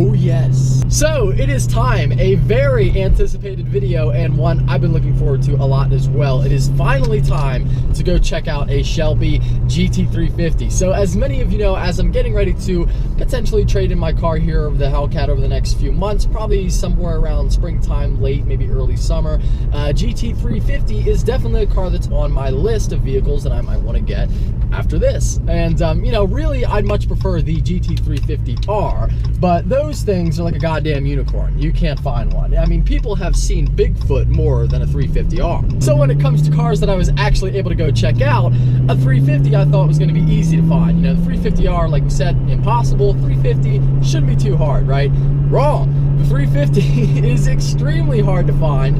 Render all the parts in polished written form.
Oh yes. So it is time, a very anticipated video and one I've been looking forward to a lot as well. It is finally time to go check out a Shelby GT350. So as many of you know, as I'm getting ready to potentially trade in my car here, the Hellcat, over the next few months, probably somewhere around springtime, late, maybe early summer, GT350 is definitely a car that's on my list of vehicles that I might want to get after this. And you know, really I'd much prefer the GT350R, but those things are like a goddamn unicorn. You can't find one. I mean, people have seen Bigfoot more than a 350R. So when it comes to cars that I was actually able to go check out, a 350 I thought was going to be easy to find. You know, the 350R, like we said, impossible. 350 shouldn't be too hard, right? Wrong. The 350 is extremely hard to find.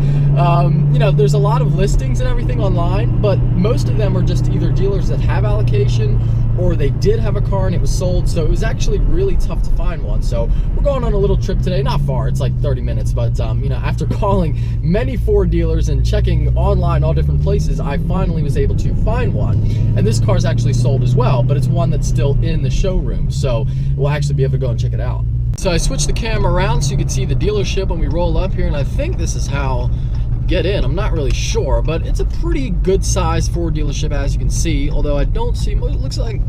You know, there's a lot of listings and everything online, but most of them are just either dealers that have allocation or they did have a car and it was sold, so it was actually really tough to find one. So we're going on a little trip today, not far, it's like 30 minutes, but you know, after calling many Ford dealers and checking online all different places, I finally was able to find one. And this car's actually sold as well, but it's one that's still in the showroom, so we'll actually be able to go and check it out. So I switched the camera around so you can see the dealership when we roll up here, and I think this is how get in. I'm not really sure, but it's a pretty good sized Ford dealership, as you can see, although I don't see, it looks like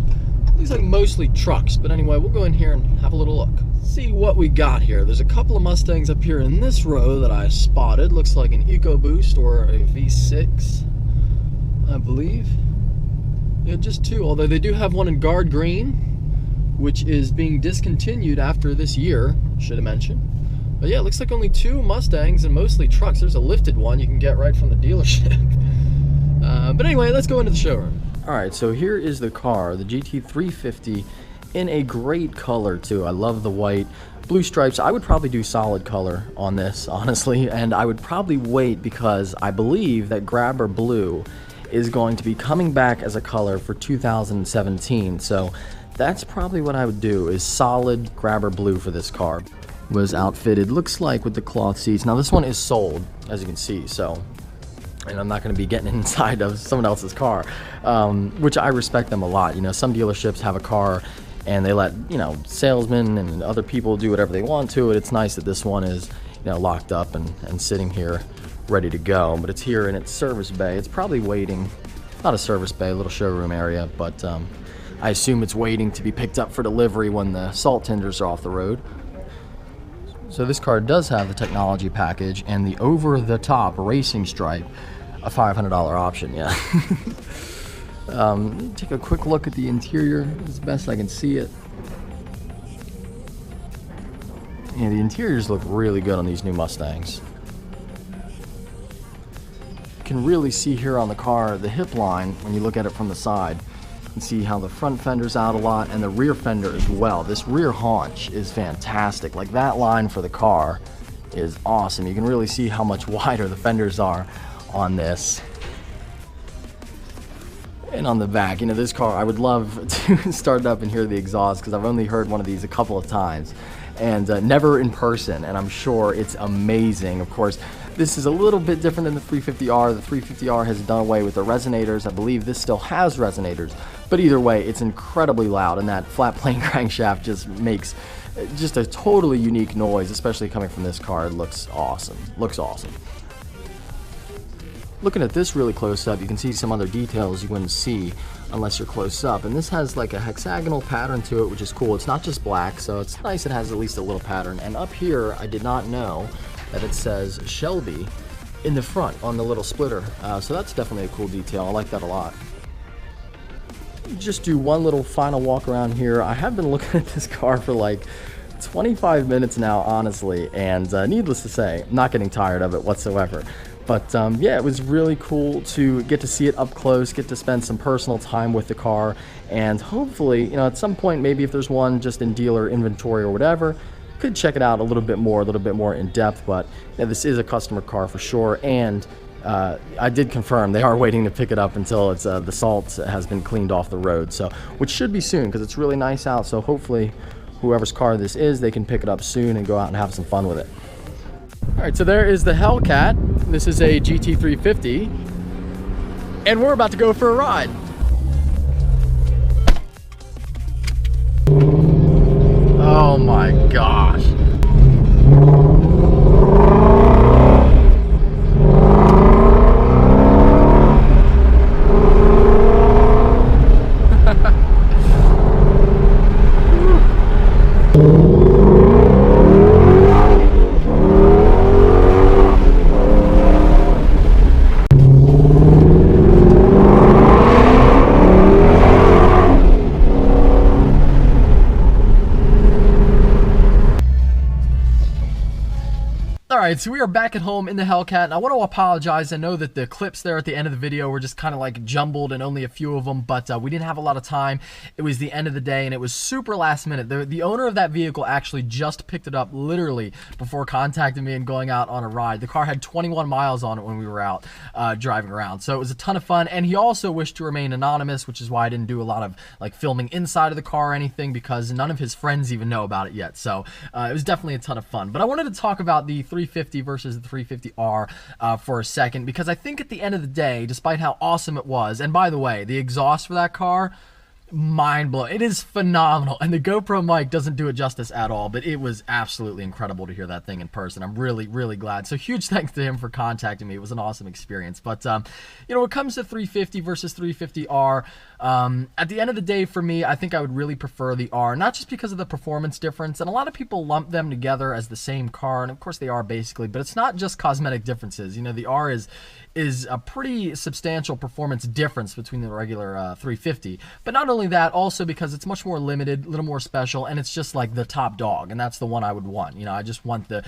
mostly trucks. But anyway, we'll go in here and have a little look, see what we got here. There's a couple of Mustangs up here in this row that I spotted. Looks like an EcoBoost or a V6, I believe. Yeah, just two, although they do have one in guard green, which is being discontinued after this year, should have mentioned. But yeah, it looks like only two Mustangs and mostly trucks. There's a lifted one you can get right from the dealership. But anyway, let's go into the showroom. All right, so here is the car, the GT350, in a great color too. I love the white, blue stripes. I would probably do solid color on this, honestly, and I would probably wait because I believe that Grabber Blue is going to be coming back as a color for 2017. So that's probably what I would do, is solid Grabber Blue for this car. Was outfitted, looks like, with the cloth seats. Now this one is sold, as you can see, so, and I'm not going to be getting inside of someone else's car, which I respect them a lot. You know, some dealerships have a car and they let, you know, salesmen and other people do whatever they want to it. It's nice that this one is, you know, locked up and sitting here ready to go, but it's here in its service bay. It's probably waiting, not a service bay, a little showroom area, but I assume it's waiting to be picked up for delivery when the salt tenders are off the road. So this car does have the technology package and the over-the-top racing stripe, a $500 option, yeah. Take a quick look at the interior as best I can see it. Yeah, the interiors look really good on these new Mustangs. You can really see here on the car the hip line when you look at it from the side. You can see how the front fender's out a lot and the rear fender as well. This rear haunch is fantastic. Like, that line for the car is awesome. You can really see how much wider the fenders are on this. And on the back, you know, this car, I would love to start it up and hear the exhaust, because I've only heard one of these a couple of times and never in person, and I'm sure it's amazing. Of course, this is a little bit different than the 350R. The 350R has done away with the resonators. I believe this still has resonators, but either way, it's incredibly loud, and that flat plane crankshaft just makes just a totally unique noise, especially coming from this car. It looks awesome. Looks awesome. Looking at this really close up, you can see some other details you wouldn't see unless you're close up. And this has like a hexagonal pattern to it, which is cool. It's not just black, so it's nice it has at least a little pattern. And up here, I did not know that it says Shelby in the front on the little splitter. So that's definitely a cool detail. I like that a lot. Just do one little final walk around here. I have been looking at this car for like 25 minutes now, honestly, and needless to say, I'm not getting tired of it whatsoever. But yeah, it was really cool to get to see it up close, get to spend some personal time with the car, and hopefully, you know, at some point, maybe if there's one just in dealer inventory or whatever, could check it out a little bit more in depth. But yeah, this is a customer car for sure, and I did confirm they are waiting to pick it up until it's the salt has been cleaned off the road, so which should be soon because it's really nice out. So hopefully, whoever's car this is, they can pick it up soon and go out and have some fun with it. All right, so there is the Hellcat. This is a GT350, and we're about to go for a ride. Oh my gosh. Alright, so we are back at home in the Hellcat, and I want to apologize. I know that the clips there at the end of the video were just kind of like jumbled and only a few of them, but we didn't have a lot of time. It was the end of the day, and it was super last minute. The owner of that vehicle actually just picked it up literally before contacting me and going out on a ride. The car had 21 miles on it when we were out driving around, so it was a ton of fun. And he also wished to remain anonymous, which is why I didn't do a lot of like filming inside of the car or anything, because none of his friends even know about it yet. So it was definitely a ton of fun. But I wanted to talk about the 350 versus the 350R for a second, because I think at the end of the day, despite how awesome it was, and by the way, the exhaust for that car, mind-blowing. It is phenomenal, and the GoPro mic doesn't do it justice at all, but it was absolutely incredible to hear that thing in person. I'm really, really glad. So huge thanks to him for contacting me. It was an awesome experience. But, you know, when it comes to 350 versus 350R, at the end of the day, for me, I think I would really prefer the R, not just because of the performance difference, and a lot of people lump them together as the same car, and of course they are basically, but it's not just cosmetic differences. You know, the R is a pretty substantial performance difference between the regular 350, but not only that, also because it's much more limited, a little more special, and it's just like the top dog, and that's the one I would want. You know, I just want the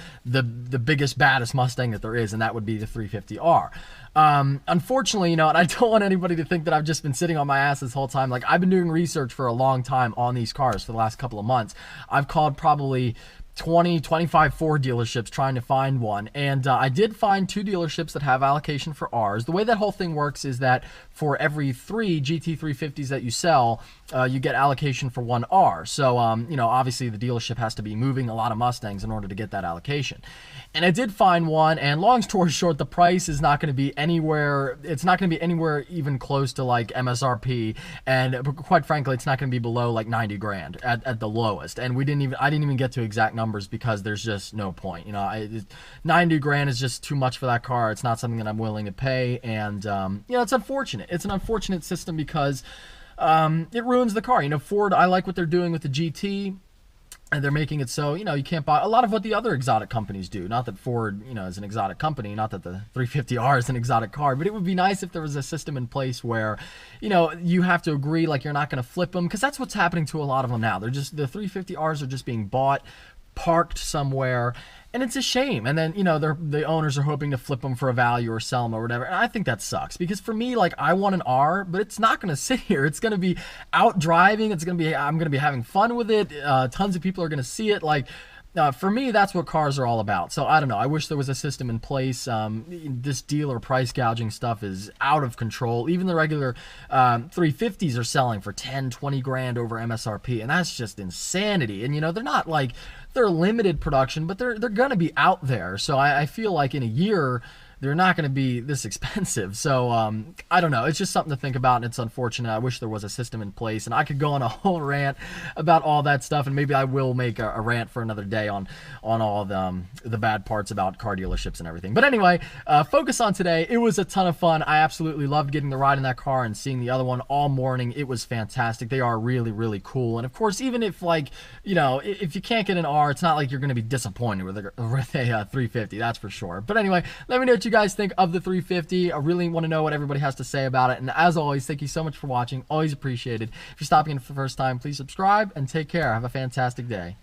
biggest, baddest Mustang that there is, and that would be the 350R. Unfortunately, you know, and I don't want anybody to think that I've just been sitting on my ass this whole time. Like, I've been doing research for a long time on these cars for the last couple of months. I've called probably 20, 25 Ford dealerships trying to find one, and I did find 2 dealerships that have allocation for Rs. The way that whole thing works is that for every 3 GT350s that you sell, you get allocation for 1 R. So, you know, obviously the dealership has to be moving a lot of Mustangs in order to get that allocation. And I did find one, and long story short, the price is not going to be anywhere, it's not going to be anywhere even close to like MSRP, and quite frankly, it's not going to be below like 90 grand at the lowest. And I didn't even get to exact numbers because there's just no point. You know, 90 grand is just too much for that car. It's not something that I'm willing to pay, and you know, it's unfortunate. It's an unfortunate system because it ruins the car. You know, Ford, I like what they're doing with the GT. And they're making it so, you know, you can't buy a lot of what the other exotic companies do. Not that Ford, you know, is an exotic company, not that the 350R is an exotic car, but it would be nice if there was a system in place where, you know, you have to agree, like, you're not going to flip them, because that's what's happening to a lot of them now. They're just, the 350Rs are just being bought, parked somewhere, and it's a shame. And then, you know, the owners are hoping to flip them for a value or sell them or whatever. And I think that sucks, because for me, like, I want an R, but it's not going to sit here. It's going to be out driving. I'm going to be having fun with it. Tons of people are going to see it. Like, for me, that's what cars are all about. So I don't know. I wish there was a system in place. This dealer price gouging stuff is out of control. Even the regular 350s are selling for 10, 20 grand over MSRP, and that's just insanity. And, you know, they're not like, they're limited production, but they're going to be out there. So I feel like in a year, they're not going to be this expensive. So I don't know. It's just something to think about, and it's unfortunate. I wish there was a system in place, and I could go on a whole rant about all that stuff, and maybe I will make a rant for another day on all the bad parts about car dealerships and everything. But anyway, focus on today. It was a ton of fun. I absolutely loved getting the ride in that car and seeing the other one all morning. It was fantastic. They are really, really cool. And of course, even if, like, you know, if you can't get an R, it's not like you're going to be disappointed with a 350, that's for sure. But anyway, let me know what you guys think of the 350. I really want to know what everybody has to say about it. And as always, thank you so much for watching. Always appreciated. If you're stopping in for the first time, please subscribe and take care. Have a fantastic day.